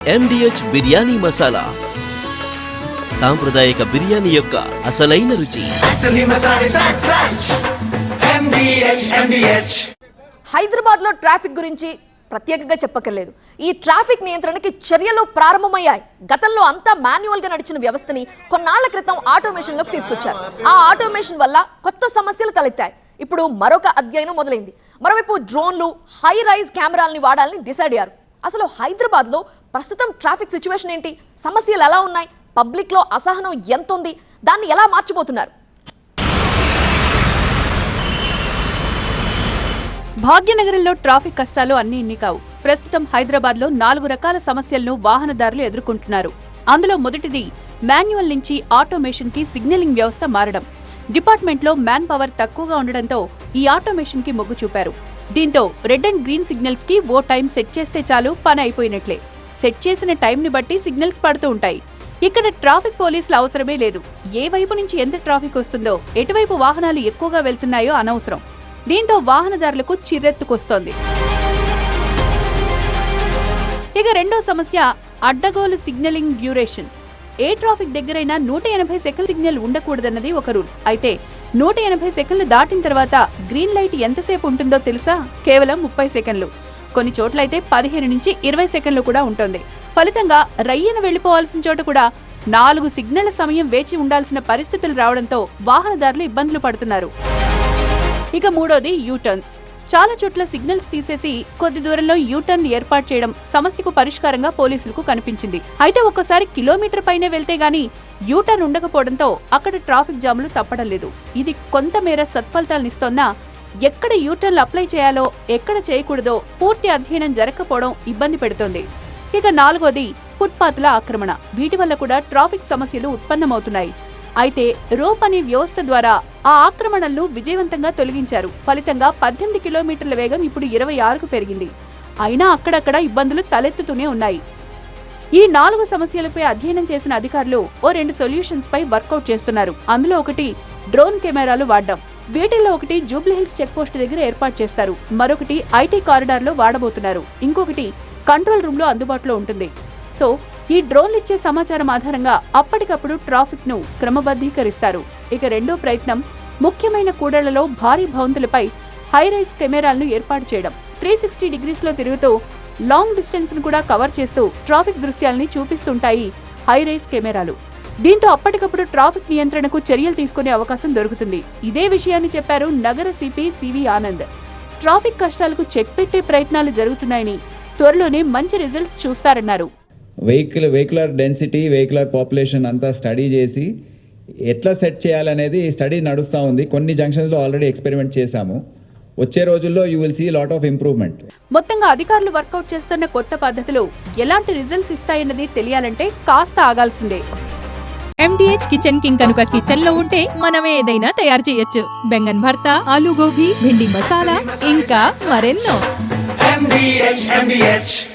MDH biryani masala సాంప్రదాయక బిర్యానీ యొక్క అసలైన రుచి. హైదరాబాద్ లో ట్రాఫిక్ గురించి ప్రత్యేకంగా చెప్పక్కర్లేదు. ఈ ట్రాఫిక్ నియంత్రణకి చర్యలు ప్రారంభమయ్యాయి. గతంలో అంతా మాన్యువల్ గా నడిచిన వ్యవస్థని కొన్నాళ్ల క్రితం ఆటోమేషన్ లోకి తీసుకొచ్చారు. ఆ ఆటోమేషన్ వల్ల కొత్త సమస్యలు తలెత్తాయి. ఇప్పుడు మరొక అధ్యయనం మొదలైంది. మరోవైపు డ్రోన్లు, హై రైజ్ కెమెరాలని వాడాలని డిసైడ్ అయ్యారు. అసలు హైదరాబాద్ లో ప్రస్తుతం ట్రాఫిక్ సిచ్యువేషన్ ఏంటి? సమస్యలు ఎలా ఉన్నాయి? పబ్లిక్ లో అసహనం ఎంత ఉంది? దాన్ని ఎలా మార్చిపోతున్నారు? భాగ్యనగరంలో ట్రాఫిక్ కష్టాలు అన్నీ ఇన్ని కావు. ప్రస్తుతం హైదరాబాద్ లో 4 రకాల సమస్యలను వాహనదారులు ఎదుర్కొంటున్నారు. అందులో మొదటిది మాన్యువల్ నుంచి ఆటోమేషన్ కి సిగ్నలింగ్ వ్యవస్థ మారడం. డిపార్ట్మెంట్ లో మ్యాన్ పవర్ తక్కువగా ఉండడంతో ఈ ఆటోమేషన్ కి మొగ్గు చూపారు. దీంతో రెడ్ అండ్ గ్రీన్ సిగ్నల్స్ కి ఓ టైం సెట్ చేస్తే చాలు పని అయిపోయినట్లే. సెట్ చేసిన టైం ని బట్టి సిగ్నల్స్ పడుతూ ఉంటాయి. ఇక్కడ ట్రాఫిక్ పోలీసుల అవసరమే లేదు. ఏ వైపు నుంచి ఎంత ట్రాఫిక్ వస్తుందో, ఎటువైపు వాహనాలు ఎక్కువగా వెళ్తున్నాయో అనవసరం. దీంతో వాహనదారులకు చిర్రెత్తుకొస్తోంది. ఇక రెండో సమస్య అడ్డగోలు సిగ్నలింగ్ డ్యూరేషన్. ఏ ట్రాఫిక్ దగ్గరైనా 180 సెకండ్ల సిగ్నల్ ఉండకూడదన్నది ఒక రూల్. అయితే 180 సెకండ్లు దాటిన తర్వాత గ్రీన్ లైట్ ఎంతసేపు ఉంటుందో తెలుసా? కేవలం 30 సెకండ్లు. కొన్ని చోట్లయితే 15 నుంచి 20 సెకండ్లు కూడా ఉంటుంది. ఫలితంగా రయ్యన వెళ్లిపోవాల్సిన చోట కూడా 4 సిగ్నళ్ల సమయం వేచి ఉండాల్సిన పరిస్థితులు రావడంతో వాహనదారులు ఇబ్బందులు పడుతున్నారు. ఇక మూడోది యూటర్న్స్. చాలా చోట్ల సిగ్నల్స్ తీసేసి కొద్ది దూరంలో యూటర్న్ ఏర్పాటు చేయడం సమస్యకు పరిష్కారంగా పోలీసులకు కనిపించింది. అయితే ఒక్కసారి కిలోమీటర్ పైనే వెళ్తే గానీ యూటర్న్ ఉండకపోవడంతో అక్కడ ట్రాఫిక్ జాములు తప్పడం లేదు. ఇది కొంతమేర సత్ఫలితాలనిస్తోన్నా ఎక్కడ యూటర్న్లు అప్లై చేయాలో, ఎక్కడ చేయకూడదో పూర్తి అధ్యయనం జరగకపోవడం ఇబ్బంది పెడుతోంది. ఇక నాలుగోది ఫుట్పాత్ల ఆక్రమణ. వీటి వల్ల కూడా ట్రాఫిక్ సమస్యలు ఉత్పన్నమవుతున్నాయి. అయితే రోప్ అనే వ్యవస్థ ద్వారా ఆ ఆక్రమణలను విజయవంతంగా తొలగించారు. ఫలితంగా 18 కిలోమీటర్ల వేగం ఇప్పుడు 26కు పెరిగింది. అయినా అక్కడక్కడ ఇబ్బందులు తలెత్తుతూనే ఉన్నాయి. ఈ 4 సమస్యలపై అధ్యయనం చేసిన అధికారులు ఓ 2 సొల్యూషన్స్ పై వర్కౌట్ చేస్తున్నారు. అందులో ఒకటి డ్రోన్ కెమెరాలు వాడడం. వీటిల్లో ఒకటి జూబ్లీహిల్స్ చెక్ పోస్ట్ దగ్గర ఏర్పాటు చేస్తారు. మరొకటి ఐటీ కారిడార్ లో వాడబోతున్నారు. ఇంకొకటి కంట్రోల్ రూమ్ లో అందుబాటులో ఉంటుంది. సో ఈ డ్రోన్లు ఇచ్చే సమాచారం ఆధారంగా అప్పటికప్పుడు ట్రాఫిక్ ను క్రమబద్ధీకరిస్తారు. ఇక రెండో ప్రయత్నం ముఖ్యమైన కూడళ్లలో భారీ భవంతులపై హై రైజ్ కెమెరాలను ఏర్పాటు చేయడం. 360 డిగ్రీస్ లో తిరుగుతూ లాంగ్ డిస్టెన్స్ ను కూడా కవర్ చేస్తూ ట్రాఫిక్ దృశ్యాలని చూపిస్తుంటాయి హై రైజ్ కెమెరాలు. దీంతో అప్పటికప్పుడు ట్రాఫిక్ నియంత్రణకు చర్యలు తీసుకునే అవకాశం దొరుకుతుంది. ఇదే విషయాన్ని చెప్పారు నగర సిపి సివి ఆనంద్. ట్రాఫిక్ కష్టాలకు చెక్ పెట్టే ప్రయత్నాలు జరుగుతున్నాయని, త్వరలోనే మంచి రిజల్ట్స్ చూస్తారన్నారు. వెహికులర్ డెన్సిటీ, వెహికులర్ పాపులేషన్ అంతా స్టడీ చేసి ఎట్లా సెట్ చేయాలనేది స్టడీ నడుస్తూ ఉంది. కొన్ని జంక్షన్స్లో ఆల్రెడీ ఎక్స్పెరిమెంట్ చేశాము. వచ్చే రోజుల్లో you will see lot of improvement. మొత్తంగా అధికారులు వర్కౌట్ చేస్తున్న కొత్త పద్ధతులు ఎలాంటి రిజల్ట్స్ ఇస్తాయన్నది తెలియాలంటే కాస్త ఆగాల్సిందే. MDH కిచెన్ కింగ్ కనుక కిచెన్ లో ఉంటే మనమే ఏదైనా తయారు చేయొచ్చు. బెంగన్ భర్తా, ఆలు గోబీ, భిండి మసాలా, ఇంకా మరెన్నో.